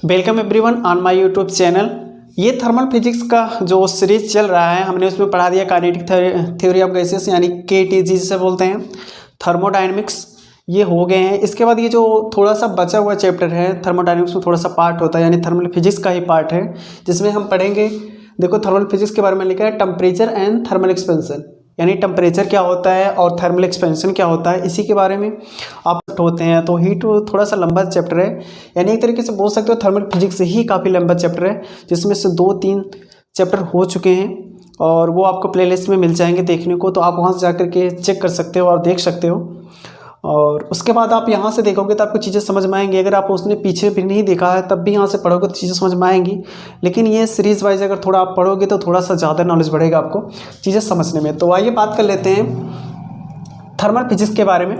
Welcome everyone on my YouTube channel. ये thermal physics का जो सीरीज चल रहा है, हमने उसमें पढ़ा दिया काइनेटिक थ्योरी ऑफ गैसेस यानी KTG जिसे बोलते हैं, थर्मोडायनेमिक्स ये हो गए हैं। इसके बाद ये जो थोड़ा सा बचा हुआ चैप्टर है थर्मोडायनेमिक्स में, थोड़ा सा पार्ट होता है यानी थर्मल फिजिक्स का ही पार्ट है, जिसमें हम पढ़ेंगे। देखो थर्मल फिजिक्स के बारे में लिखा है टेम्परेचर एंड थर्मल एक्सपेंशन, यानी टेम्परेचर क्या होता है और थर्मल एक्सपेंशन क्या होता है, इसी के बारे में आप होते हैं। तो हीट थोड़ा सा लंबा चैप्टर है, यानी एक तरीके से बोल सकते हो थर्मल फिजिक्स ही काफ़ी लंबा चैप्टर है, जिसमें से 2-3 चैप्टर हो चुके हैं और वो आपको प्लेलिस्ट में मिल जाएंगे देखने को, तो आप वहाँ से जा कर के चेक कर सकते हो और देख सकते हो। और उसके बाद आप यहाँ से देखोगे तो आपको चीज़ें समझ में आएंगी। अगर आप उसने पीछे भी नहीं देखा है तब भी यहाँ से पढ़ोगे तो चीज़ें समझ में आएंगी, लेकिन ये सीरीज़ वाइज अगर थोड़ा आप पढ़ोगे तो थोड़ा सा ज़्यादा नॉलेज बढ़ेगा आपको चीज़ें समझने में। तो आइए बात कर लेते हैं थर्मल फिजिक्स के बारे में।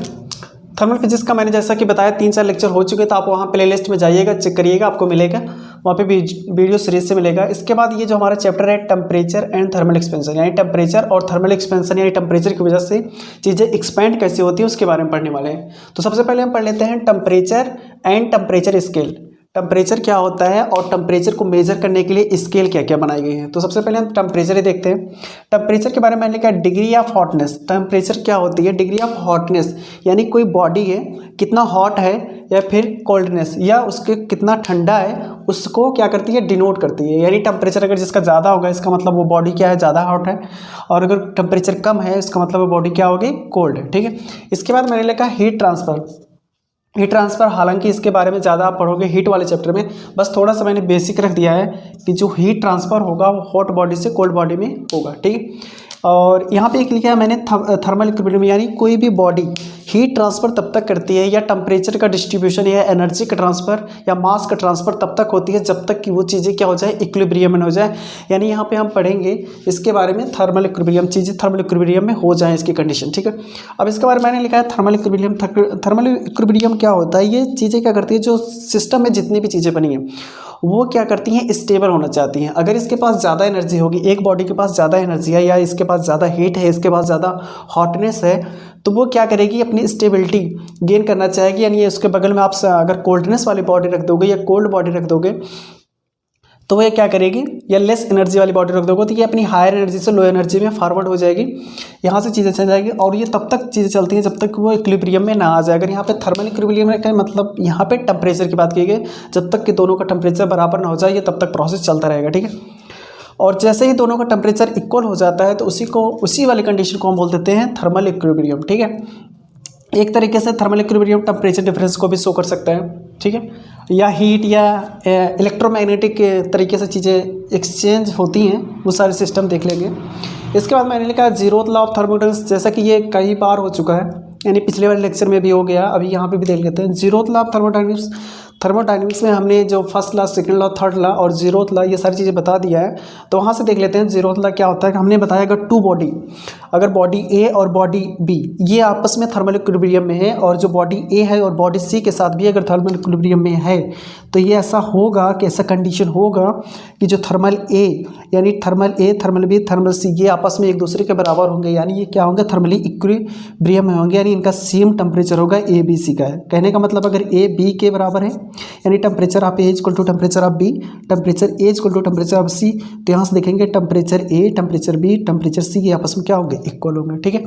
थर्मल फिजिक्स का मैंने जैसा कि बताया 3-4 लेक्चर हो चुके, तो आप वहाँ प्लेलिस्ट में जाइएगा, चेक करिएगा, आपको मिलेगा वहाँ पे वीडियो सीरीज से मिलेगा। इसके बाद ये जो हमारा चैप्टर है टेम्परेचर एंड थर्मल एक्सपेंशन, यानी टेम्परेचर और थर्मल एक्सपेंशन यानी टेम्परेचर की वजह से चीज़ें एक्सपेंड कैसे होती है उसके बारे में पढ़ने वाले हैं। तो सबसे पहले हम पढ़ लेते हैं temperature and temperature scale. Temperature क्या होता है और टेम्परेचर को मेजर करने के लिए स्केल क्या क्या बनाई गई है। तो सबसे पहले हम टेम्परेचर ही देखते हैं। टेम्परेचर के बारे में मैंने लिखा है डिग्री ऑफ हॉटनेस। टेम्परेचर क्या होती है? डिग्री ऑफ हॉटनेस, यानी कोई बॉडी है कितना हॉट है या फिर कोल्डनेस या उसके कितना ठंडा है, उसको क्या करती है? डिनोट करती है। यानी टेम्परेचर अगर जिसका ज़्यादा होगा इसका मतलब वो बॉडी क्या है? ज़्यादा हॉट है, और अगर टेम्परेचर कम है इसका मतलब वो बॉडी क्या होगी? कोल्ड है। ठीक है। इसके बाद मैंने लिखा हीट ट्रांसफ़र। हीट ट्रांसफ़र, हालांकि इसके बारे में ज़्यादा आप पढ़ोगे हीट वाले चैप्टर में, बस थोड़ा सा मैंने बेसिक रख दिया है कि जो हीट ट्रांसफ़र होगा वो हॉट बॉडी से कोल्ड बॉडी में होगा। ठीक है। और यहाँ पे एक लिखा है मैंने थर्मल इक्विलिब्रियम, यानी कोई भी बॉडी हीट ट्रांसफ़र तब तक करती है या टेम्परेचर का डिस्ट्रीब्यूशन या एनर्जी का ट्रांसफ़र या मास का ट्रांसफ़र तब तक होती है जब तक कि वो चीज़ें क्या हो जाए? इक्विलिब्रियम में हो जाए। यानी यहाँ पे हम पढ़ेंगे इसके बारे में थर्मल इक्विलिब्रियम, चीज़ें थर्मल इक्विलिब्रियम में हो जाए इसकी कंडीशन। ठीक है। अब इसके बारे में मैंने लिखा है थर्मल इक्विलिब्रियम। थर्मल इक्विलिब्रियम क्या होता है? ये चीज़ें क्या करती है, जो सिस्टम में जितनी भी चीज़ें बनी हैं वो क्या करती हैं? स्टेबल होना चाहती हैं। अगर इसके पास ज़्यादा एनर्जी होगी, एक बॉडी के पास ज़्यादा एनर्जी है या इसके पास ज़्यादा हीट है, इसके पास ज़्यादा हॉटनेस है, तो वो क्या करेगी? अपनी स्टेबिलिटी गेन करना चाहेगी। यानी उसके बगल में आप अगर कोल्डनेस वाली बॉडी रख दोगे या कोल्ड बॉडी रख दोगे तो ये क्या करेगी? या लेस एनर्जी वाली बॉडी रख दोगे तो ये अपनी हायर एनर्जी से लो एनर्जी में फॉरवर्ड हो जाएगी, यहाँ से चीज़ें चल जाएगी। और ये तब तक चीज़ें चलती हैं जब तक वो इक्विलिब्रियम में ना आ जाए। अगर यहाँ पे थर्मल इक्विलिब्रियम में क्या मतलब, यहाँ पे टेम्परेचर की बात की गई, जब तक कि दोनों का टेम्परेचर बराबर ना हो जाए ये तब तक प्रोसेस चलता रहेगा। ठीक है। और जैसे ही दोनों का टेम्परेचर इक्वल हो जाता है तो उसी वाली कंडीशन को हम बोल देते हैं थर्मल इक्विलिब्रियम। ठीक है। एक तरीके से थर्मल इक्विलिब्रियम टेम्परेचर डिफरेंस को भी शो कर सकता है। ठीक है। या हीट या इलेक्ट्रोमैग्नेटिक तरीके से चीज़ें एक्सचेंज होती हैं, वो सारे सिस्टम देख लेंगे। इसके बाद मैंने लिखा है जीरोथ लॉ ऑफ थर्मोडायनेमिक्स, जैसा कि ये कई बार हो चुका है, यानी पिछले वाले लेक्चर में भी हो गया, अभी यहाँ पे भी देख लेते हैं। Zeroth law of thermodynamics, thermodynamics में हमने जो first law, second law, third law और जीरोथ लॉ ये सारी चीज़ें बता दिया है। तो वहाँ से देख लेते हैं जीरोथ लॉ क्या होता है। हमने बताया अगर बॉडी ए और बॉडी बी ये आपस में थर्मल इक्विलिब्रियम में है, और जो बॉडी ए है और बॉडी सी के साथ भी अगर थर्मल इक्विलिब्रियम में है, तो ये ऐसा होगा कि ऐसा कंडीशन होगा कि जो थर्मल ए यानी थर्मल ए, थर्मल बी, थर्मल सी ये आपस में एक दूसरे के बराबर होंगे, यानी ये क्या होंगे? थर्मली इक्विलिब्रियम में होंगे, यानी इनका सेम टेम्परेचर होगा ए बी सी का है। कहने का मतलब अगर ए बी के बराबर है, यानी temperature of A equal to temperature of B, temperature A equal to temperature of C, तो यहाँ से देखेंगे temperature A, temperature B, temperature C ये आपस में क्या होंगे? इक्वल होंगे। ठीक है।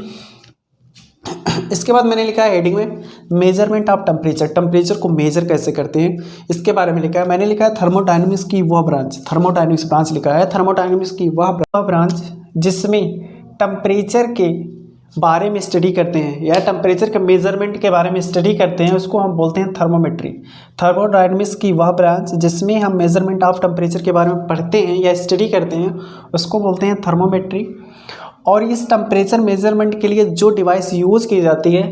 इसके बाद मैंने लिखा है हेडिंग में मेजरमेंट ऑफ टेम्परेचर। टेम्परेचर को मेजर कैसे करते हैं इसके बारे में लिखा है। मैंने लिखा है थर्मोडायनेमिक्स की वह ब्रांच, थर्मोडायनेमिक्स ब्रांच लिखा है। थर्मोडायनेमिक्स की वह ब्रांच जिसमें टेम्परेचर के बारे में स्टडी करते हैं या टेम्परेचर के मेजरमेंट के बारे में स्टडी करते हैं, उसको हम बोलते हैं थर्मोमेट्री। थर्मोडायनेमिक्स की वह ब्रांच जिसमें हम मेजरमेंट ऑफ टेम्परेचर के बारे में पढ़ते हैं या स्टडी करते हैं उसको बोलते हैं थर्मोमेट्री। और इस टेम्परेचर मेजरमेंट के लिए जो डिवाइस यूज़ की जाती है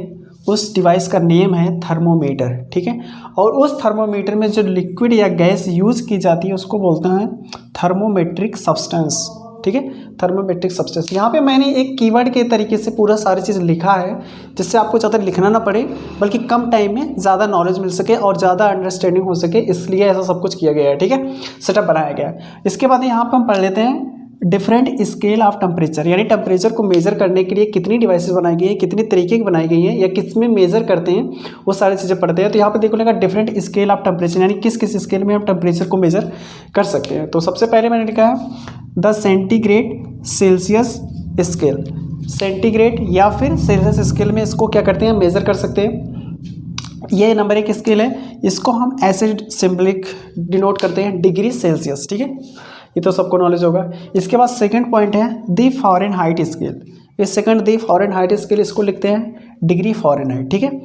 उस डिवाइस का नेम है थर्मोमीटर। ठीक है। और उस थर्मोमीटर में जो लिक्विड या गैस यूज़ की जाती है उसको बोलते हैं थर्मोमेट्रिक सब्सटेंस। ठीक है। Thermometric substance. यहाँ पे मैंने एक कीवर्ड के तरीके से पूरा सारी चीज़ लिखा है, जिससे आपको ज़्यादा लिखना ना पड़े, बल्कि कम टाइम में ज़्यादा नॉलेज मिल सके और ज़्यादा अंडरस्टैंडिंग हो सके, इसलिए ऐसा सब कुछ किया गया है। ठीक है। सेटअप बनाया गया है। इसके बाद यहाँ पर हम पढ़ लेते हैं डिफरेंट स्केल ऑफ टेम्परेचर, यानी टेम्परेचर को मेजर करने के लिए कितनी डिवाइसेस बनाई गई है, कितनी तरीके की बनाई गई हैं, या किस में मेजर करते हैं, वो सारी चीज़ें पढ़ते हैं। तो यहाँ पे देखो लेगा डिफरेंट स्केल ऑफ टेम्परेचर, यानी किस किस स्केल में हम टेम्परेचर को मेजर कर सकते हैं। तो सबसे पहले मैंने लिखा है the centigrade Celsius scale, centigrade या फिर सेल्सियस स्केल में इसको क्या करते हैं, मेजर कर सकते हैं। ये नंबर 1 स्केल है, इसको हम ऐसे सिंबलिक डिनोट करते हैं डिग्री सेल्सियस, ठीक है, ये तो सबको नॉलेज होगा। इसके बाद सेकंड पॉइंट है द फ़ारेनहाइट स्केल, ये सेकंड द फ़ारेनहाइट स्केल, इसको लिखते हैं डिग्री फ़ारेनहाइट, ठीक है।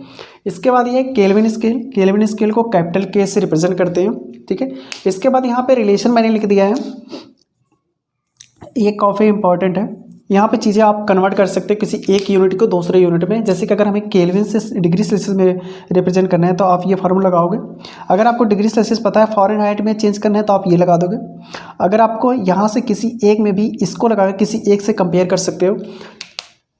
इसके बाद ये केल्विन स्केल, केल्विन स्केल को कैपिटल के से रिप्रेजेंट करते हैं, ठीक है। इसके बाद यहाँ पे रिलेशन मैंने लिख दिया है, ये काफ़ी इंपॉर्टेंट है। यहाँ पे चीज़ें आप कन्वर्ट कर सकते हैं किसी एक यूनिट को दूसरे यूनिट में, जैसे कि अगर हमें केल्विन से डिग्री सेल्सियस में रिप्रेजेंट करना है तो आप ये फार्मूला लगाओगे। अगर आपको डिग्री सेल्सियस पता है फ़ारेनहाइट में चेंज करना है तो आप ये लगा दोगे। अगर आपको यहाँ से किसी एक में भी इसको लगा किसी एक से कंपेयर कर सकते हो।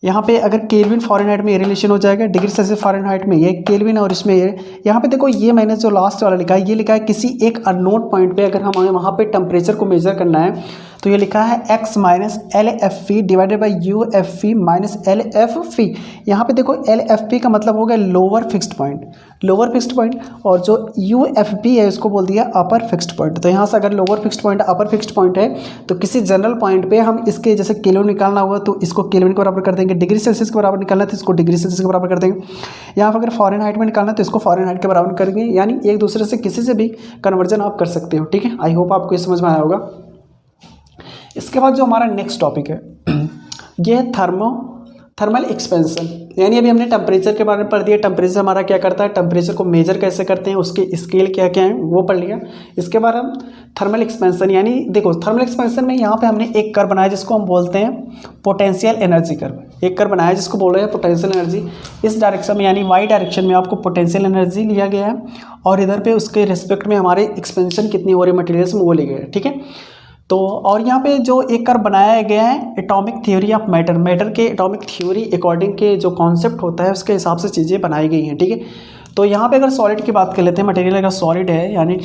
यहाँ पे अगर केल्विन फ़ारेनहाइट में ये रिलेशन हो जाएगा, डिग्री सेल्सियस फ़ारेनहाइट में ये केल्विन और इसमें ये। यहाँ पे देखो ये मैंने जो लास्ट वाला लिखा है, ये लिखा है किसी एक अननोन पॉइंट पे अगर हमें वहाँ पे टेम्परेचर को मेजर करना है तो ये लिखा है x minus L F P divided by U F P minus L F P. यहाँ पे देखो एल एफ पी का मतलब हो गया lower fixed point, lower fixed point, और जो यू एफ पी है इसको बोल दिया अपर फिक्स्ड पॉइंट। तो यहाँ से अगर लोअर फिक्स्ड पॉइंट अपर फिक्स्ड पॉइंट है तो किसी जनरल पॉइंट पे हम इसके जैसे केल्विन निकालना हुआ तो इसको केल्विन के बराबर कर देंगे, डिग्री सेल्सियस के बराबर निकालना है तो इसको डिग्री सेल्सियस के बराबर कर देंगे। यहाँ पर अगर फ़ारेनहाइट में निकालना है तो इसको फ़ारेनहाइट के बराबर करेंगे, यानी एक दूसरे से किसी से भी कन्वर्जन आप कर सकते हो, ठीक है। आई होप आपको ये समझ में आया होगा। इसके बाद जो हमारा नेक्स्ट टॉपिक है ये है थर्मल एक्सपेंशन, यानी अभी हमने टेम्परेचर के बारे में पढ़ दिया, टेम्परेचर हमारा क्या करता है, टेम्परेचर को मेजर कैसे करते हैं, उसके स्केल क्या क्या है वो पढ़ लिया। इसके बाद हम थर्मल एक्सपेंशन, यानी देखो थर्मल एक्सपेंशन में यहाँ पे हमने एक कर्व बनाया जिसको हम बोलते हैं पोटेंशियल एनर्जी कर्व। एक कर्व बनाया जिसको बोल रहे हैं पोटेंशियल एनर्जी। इस डायरेक्शन में यानी वाई डायरेक्शन में आपको पोटेंशियल एनर्जी लिया गया है और इधर पे उसके रिस्पेक्ट में हमारे एक्सपेंशन कितनी हो रही है मटेरियल्स में वो लिया गया है, ठीक है। तो और यहाँ पे जो एक कर्व बनाया गया है atomic theory of matter, matter के एटॉमिक थ्योरी अकॉर्डिंग के जो कॉन्सेप्ट होता है उसके हिसाब से चीज़ें बनाई गई हैं, ठीक है। तो यहाँ पे अगर सॉलिड की बात कर लेते हैं, मटेरियल अगर सॉलिड है यानी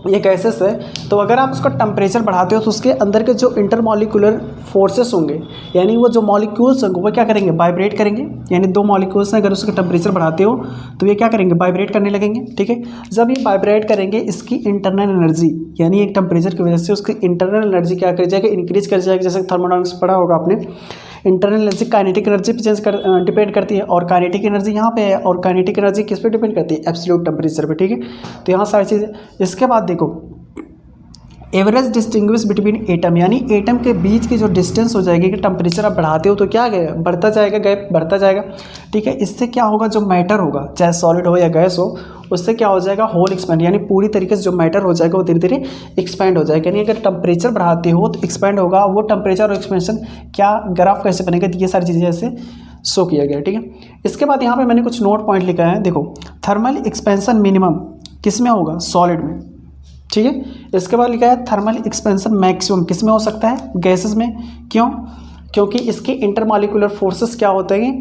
ये गैसेस है, तो अगर आप उसका टेम्परेचर बढ़ाते हो तो उसके अंदर के जो इंटरमॉलिक्यूलर फोर्सेस होंगे यानी वो जो मॉलिक्यूल्स होंगे वो क्या करेंगे, वाइब्रेट करेंगे। यानी दो मॉलिक्यूल्स हैं, अगर उसका टेम्परेचर बढ़ाते हो तो ये क्या करेंगे, वाइब्रेट करने लगेंगे, ठीक है। जब ये वाइब्रेट करेंगे इसकी इंटरनल एनर्जी यानी एक टेम्परेचर की वजह से उसकी इंटरनल एनर्जी क्या कर जाएगा, इंक्रीज कर जाएगी। जैसे थर्मोडायनामिक्स पढ़ा होगा आपने, इंटरनल एनर्जी काइनेटिक एनर्जी पे डिपेंड करती है, और काइनेटिक एनर्जी यहाँ पे है, और काइनेटिक एनर्जी किस पे डिपेंड करती है, एब्सोल्यूट टेम्परेचर पे, ठीक है। तो यहाँ सारी चीज़ें। इसके बाद देखो एवरेज डिस्टिंग्विश बिटवीन एटम, यानी एटम के बीच की जो डिस्टेंस हो जाएगी कि टेम्परेचर आप बढ़ाते हो तो क्या गया, बढ़ता जाएगा, गैप बढ़ता जाएगा, ठीक है। इससे क्या होगा, जो मैटर होगा चाहे सॉलिड हो या गैस हो, उससे क्या हो जाएगा, होल एक्सपेंड, यानी पूरी तरीके से जो मैटर हो जाएगा वो धीरे धीरे एक्सपेंड हो जाएगा। यानी अगर टेम्परेचर बढ़ाते हो तो एक्सपेंड होगा, वो टेम्परेचर और एक्सपेंशन क्या ग्राफ कैसे बनेगा, तो ये सारी चीज़ें ऐसे शो किया गया, ठीक है। इसके बाद यहाँ पे मैंने कुछ नोट पॉइंट लिखा है, देखो थर्मल एक्सपेंशन मिनिमम किस में होगा, सॉलिड में, ठीक है। इसके बाद लिखा है थर्मल एक्सपेंशन मैक्सिमम किस में हो सकता है, गैसेस में। क्यों, क्योंकि इसके इंटरमॉलिक्यूलर फोर्सेस क्या होते हैं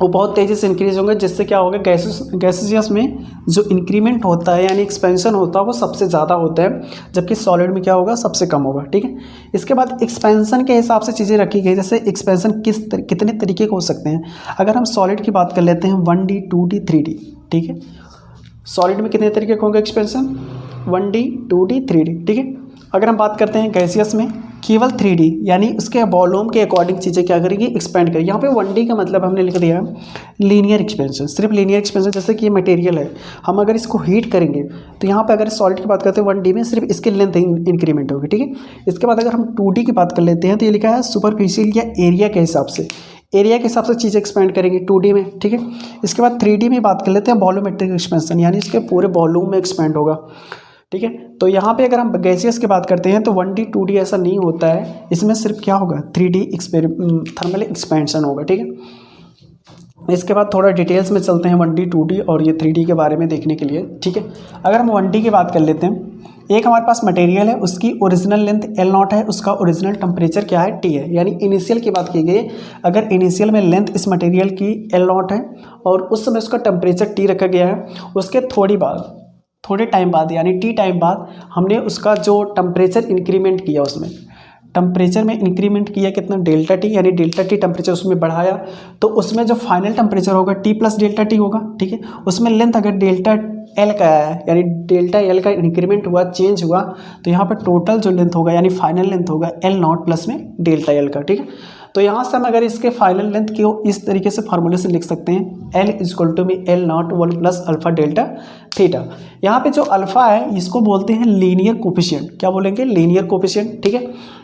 वो बहुत तेज़ी से इंक्रीज होंगे, जिससे क्या होगा, गैसेस में जो इंक्रीमेंट होता है यानी एक्सपेंशन होता है वो सबसे ज़्यादा होता है, जबकि सॉलिड में क्या होगा, सबसे कम होगा, ठीक है। इसके बाद एक्सपेंशन के हिसाब से चीज़ें रखी गई, जैसे एक्सपेंशन कितने तरीके के हो सकते हैं। अगर हम सॉलिड की बात कर लेते हैं 1D 2D 3D, ठीक है। सॉलिड में कितने तरीके के होंगे एक्सपेंशन, 1D 2D 3D, ठीक है। अगर हम बात करते हैं गैसियस में केवल 3D, यानी उसके वॉल्यूम के अकॉर्डिंग चीज़ें क्या करेंगी, एक्सपेंड करेंगी। यहाँ पे 1D का मतलब हमने लिख दिया लीनियर एक्सपेंशन, सिर्फ लीनियर एक्सपेंशन। जैसे कि ये मटेरियल है, हम अगर इसको हीट करेंगे तो यहाँ पे अगर सॉलिड की बात करते हैं 1D में सिर्फ इसकी लेंथ इंक्रीमेंट होगी, ठीक है। इसके बाद अगर हम 2D की बात कर लेते हैं तो ये लिखा है सुपरफिशियल या एरिया के हिसाब से, एरिया के हिसाब से चीज़ें एक्सपेंड करेंगे 2D में, ठीक है। इसके बाद 3D में बात कर लेते हैं वॉल्यूमेट्रिक एक्सपेंशन, यानी इसके पूरे वॉल्यूम में एक्सपेंड होगा, ठीक है। तो यहाँ पे अगर हम गैसियस की बात करते हैं तो 1D 2D ऐसा नहीं होता है, इसमें सिर्फ क्या होगा, 3D थर्मल एक्सपेंशन होगा, ठीक है। इसके बाद थोड़ा डिटेल्स में चलते हैं 1D 2D और ये 3D के बारे में देखने के लिए, ठीक है। अगर हम 1D की बात कर लेते हैं, एक हमारे पास मटेरियल है, उसकी ओरिजिनल लेंथ L0 है, उसका ओरिजिनल टेम्परेचर क्या है, T है, यानी इनिशियल की बात की गई। अगर इनिशियल में लेंथ इस मटेरियल की L0 है और उस समय उसका टेम्परेचर T रखा गया है, उसके थोड़े टाइम बाद यानी T टाइम बाद हमने उसका जो टेम्परेचर इंक्रीमेंट किया उसमें, टेम्परेचर में इंक्रीमेंट किया कितना, डेल्टा टी, यानी डेल्टा टी टेम्परेचर उसमें बढ़ाया, तो उसमें जो फाइनल टेम्परेचर होगा टी प्लस डेल्टा टी होगा, ठीक है। उसमें लेंथ अगर डेल्टा एल का आया है, यानी डेल्टा एल का इंक्रीमेंट हुआ, चेंज हुआ, तो यहाँ पर टोटल जो लेंथ होगा यानी फाइनल लेंथ होगा एल नॉट प्लस में डेल्टा एल का, ठीक है। तो यहाँ से हम अगर इसके फाइनल लेंथ को इस तरीके से फार्मूले से लिख सकते हैं, एल इजक्वल टू में L not 1 plus alpha delta theta. यहाँ पे जो अल्फा है इसको बोलते हैं लीनियर कोफिशिएंट, क्या बोलेंगे, लीनियर कोफिशिएंट, ठीक है।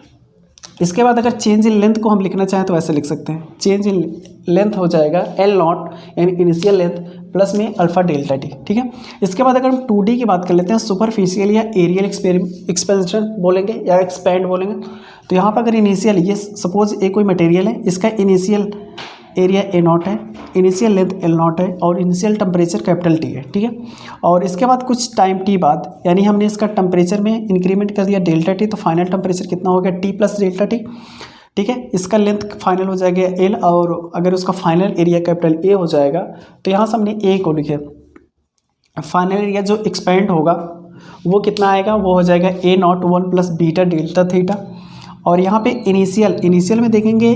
इसके बाद अगर चेंज इन लेंथ को हम लिखना चाहें तो ऐसे लिख सकते हैं, चेंज इन लेंथ हो जाएगा एल नॉट यानी इनिशियल लेंथ प्लस में अल्फा डेल्टा टी, ठीक है। इसके बाद अगर हम 2D की बात कर लेते हैं, सुपरफिशियल या एरियल एक्सपेंशन बोलेंगे या एक्सपैंड बोलेंगे। तो यहाँ पर अगर इनिशियल, ये सपोज एक कोई मटेरियल है, इसका इनिशियल एरिया ए नॉट है, इनिशियल लेंथ एल नॉट है और इनिशियल टेम्परेचर कैपिटल टी है, ठीक है। और इसके बाद कुछ टाइम टी बाद, यानी हमने इसका टेम्परेचर में इंक्रीमेंट कर दिया डेल्टा टी, तो फाइनल टेम्परेचर कितना हो गया, टी प्लस डेल्टा टी, ठीक है। इसका लेंथ फाइनल हो जाएगा एल, और अगर उसका फाइनल एरिया कैपिटल ए हो जाएगा, तो यहाँ से हमने ए को लिखे, फाइनल एरिया जो एक्सपेंड होगा वो कितना आएगा, वो हो जाएगा A naught 1 plus beta delta theta. और यहाँ पे इनिशियल में देखेंगे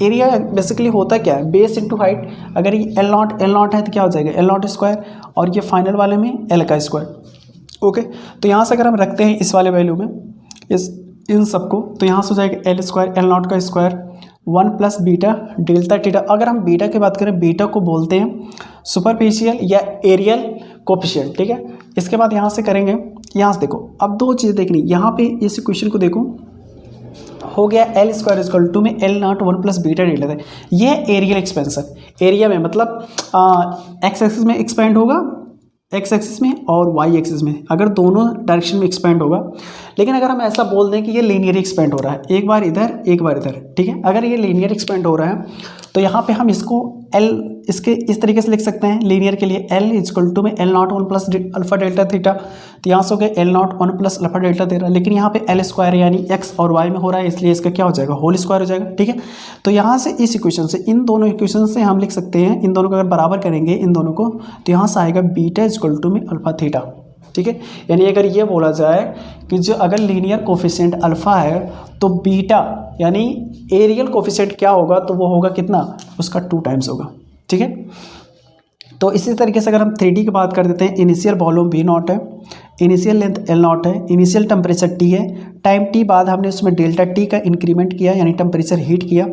एरिया बेसिकली होता क्या है, बेस इंटू हाइट। अगर ये एल नॉट है तो क्या हो जाएगा, एल नॉट स्क्वायर, और ये फाइनल वाले में एल का स्क्वायर, ओके। तो यहाँ से अगर हम रखते हैं इस वाले वैल्यू में इन सबको, तो यहाँ से हो जाएगा एल स्क्वायर, एल नॉट का square 1 plus beta delta theta. अगर हम बीटा की बात करें, बीटा को बोलते हैं सुपरफिशियल या एरियल कोफिशिएंट, ठीक है। इसके बाद यहाँ से करेंगे, यहाँ से देखो अब दो चीज़ें देखनी, यहाँ पे इस इक्वेशन को देखो, हो गया एल स्क्वायर इक्वल टू में L not 1 plus beta delta था। ये एरियल एक्सपेंशन, एरिया में मतलब एक्स एक्सिस में एक्सपेंड होगा, एक्स एक्सिस में और वाई एक्सिस में, अगर दोनों डायरेक्शन में एक्सपेंड होगा। लेकिन अगर हम ऐसा बोल दें कि ये लीनियर एक्सपेंड हो रहा है, एक बार इधर एक बार इधर, ठीक है। अगर ये लीनियर एक्सपेंड हो रहा है तो यहाँ पे हम इसको एल इसके इस तरीके से लिख सकते हैं, लीनियर के लिए एल इजक्वल टू में L not 1 plus alpha delta theta. तो यहाँ से हो गया L not 1 plus alpha delta theta, लेकिन यहाँ पे एल स्क्वायर यानी एक्स और वाई में हो रहा है, इसलिए इसका क्या हो जाएगा, होल स्क्वायर हो जाएगा, ठीक है। तो यहाँ से इस इक्वेशन से, इन दोनों इक्वेशन से हम लिख सकते हैं, इन दोनों को अगर बराबर करेंगे इन दोनों को, तो यहाँ से आएगा बीटा इजक्वल टू में अल्फा थीटा, ठीक है। यानी अगर ये बोला जाए कि जो अगर लीनियर कोफिशिएंट अल्फा है तो बीटा यानी एरियल कोफिशिएंट क्या होगा, तो वो होगा कितना, उसका 2 टाइम्स होगा, ठीक है। तो इसी तरीके से अगर हम 3D की बात कर देते हैं, इनिशियल वॉल्यूम V नॉट है, इनिशियल लेंथ L नॉट है, इनिशियल टेम्परेचर T है, टाइम T बाद हमने उसमें डेल्टा T का इंक्रीमेंट किया यानी टेम्परेचर हीट किया,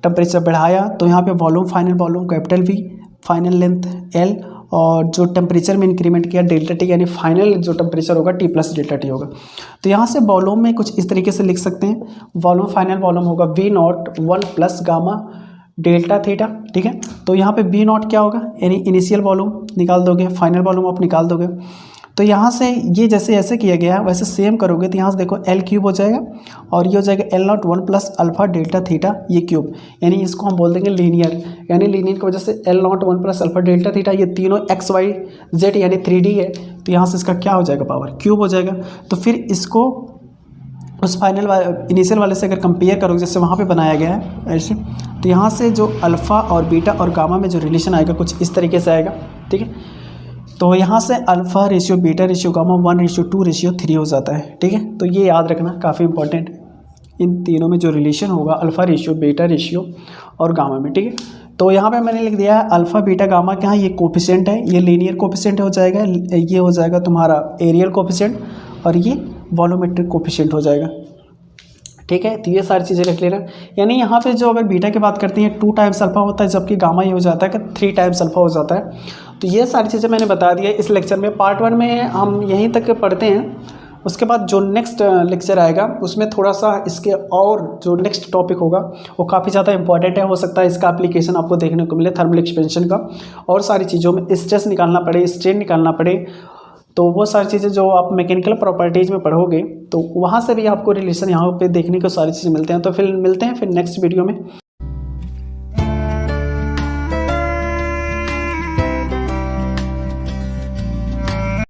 टेम्परेचर बढ़ाया, तो यहाँ पे volume final volume capital V, final length L, और जो टेम्परेचर में इंक्रीमेंट किया डेल्टा टी, यानी फाइनल जो टेम्परेचर होगा टी प्लस डेल्टा टी होगा। तो यहाँ से वॉल्यूम में कुछ इस तरीके से लिख सकते हैं, वॉल्यूम फाइनल वॉल्यूम होगा V not 1 plus gamma delta theta, ठीक है। तो यहाँ पे V नॉट क्या होगा, यानी इनिशियल वॉल्यूम निकाल दोगे, फाइनल वॉल्यूम आप निकाल दोगे। तो यहाँ से ये जैसे ऐसे किया गया है वैसे सेम करोगे, तो यहाँ से देखो एल क्यूब हो जाएगा और ये हो जाएगा L not 1 plus alpha delta theta, ये क्यूब, यानी इसको हम बोल देंगे लीनियर, यानी लीनियर की वजह से L not 1 plus alpha delta theta, ये तीनों एक्स वाई जेड यानी 3D है, तो यहाँ से इसका क्या हो जाएगा, पावर क्यूब हो जाएगा। तो फिर इसको उस फाइनल इनिशियल वाले से अगर कंपेयर करोगे, जैसे वहाँ पे बनाया गया है ऐसे, तो यहाँ से जो अल्फ़ा और बीटा और गामा में जो रिलेशन आएगा कुछ इस तरीके से आएगा, ठीक है। तो यहाँ से alpha ratio beta ratio gamma 1:2:3 हो जाता है, ठीक है। तो ये याद रखना काफ़ी इंपॉर्टेंट है, इन तीनों में जो रिलेशन होगा अल्फ़ा रेशियो बीटा रेशियो और गामा में, ठीक है। तो यहाँ पे मैंने लिख दिया है अल्फ़ा बीटा गामा क्या है, ये कोफिशिएंट है, ये लीनियर कोफिशिएंट हो जाएगा, ये हो जाएगा तुम्हारा एरियल कोफिशिएंट और ये वॉल्यूमेट्रिक कोफिशिएंट हो जाएगा, ठीक है। तो ये सारी चीज़ें रख लेना। यानी यहाँ पे जो अगर बीटा की बात करते हैं 2 टाइम्स अल्फ़ा होता है, जबकि गामा ये हो जाता है कि 3 टाइम्स अल्फ़ा हो जाता है। तो ये सारी चीज़ें मैंने बता दिया इस लेक्चर में। पार्ट 1 में हम यहीं तक पढ़ते हैं, उसके बाद जो नेक्स्ट लेक्चर आएगा उसमें थोड़ा सा इसके और जो नेक्स्ट टॉपिक होगा वो काफ़ी ज़्यादा इंपॉर्टेंट है, हो सकता है इसका एप्लीकेशन आपको देखने को मिले थर्मल एक्सपेंशन का, और सारी चीज़ों में स्ट्रेस निकालना पड़े, स्ट्रेन निकालना पड़े, तो वो सारी चीज़ें जो आप मैकेनिकल प्रॉपर्टीज़ में पढ़ोगे तो वहाँ से भी आपको रिलेशन यहाँ पे देखने को सारी चीज़ें मिलते हैं। तो फिर मिलते हैं फिर नेक्स्ट वीडियो में।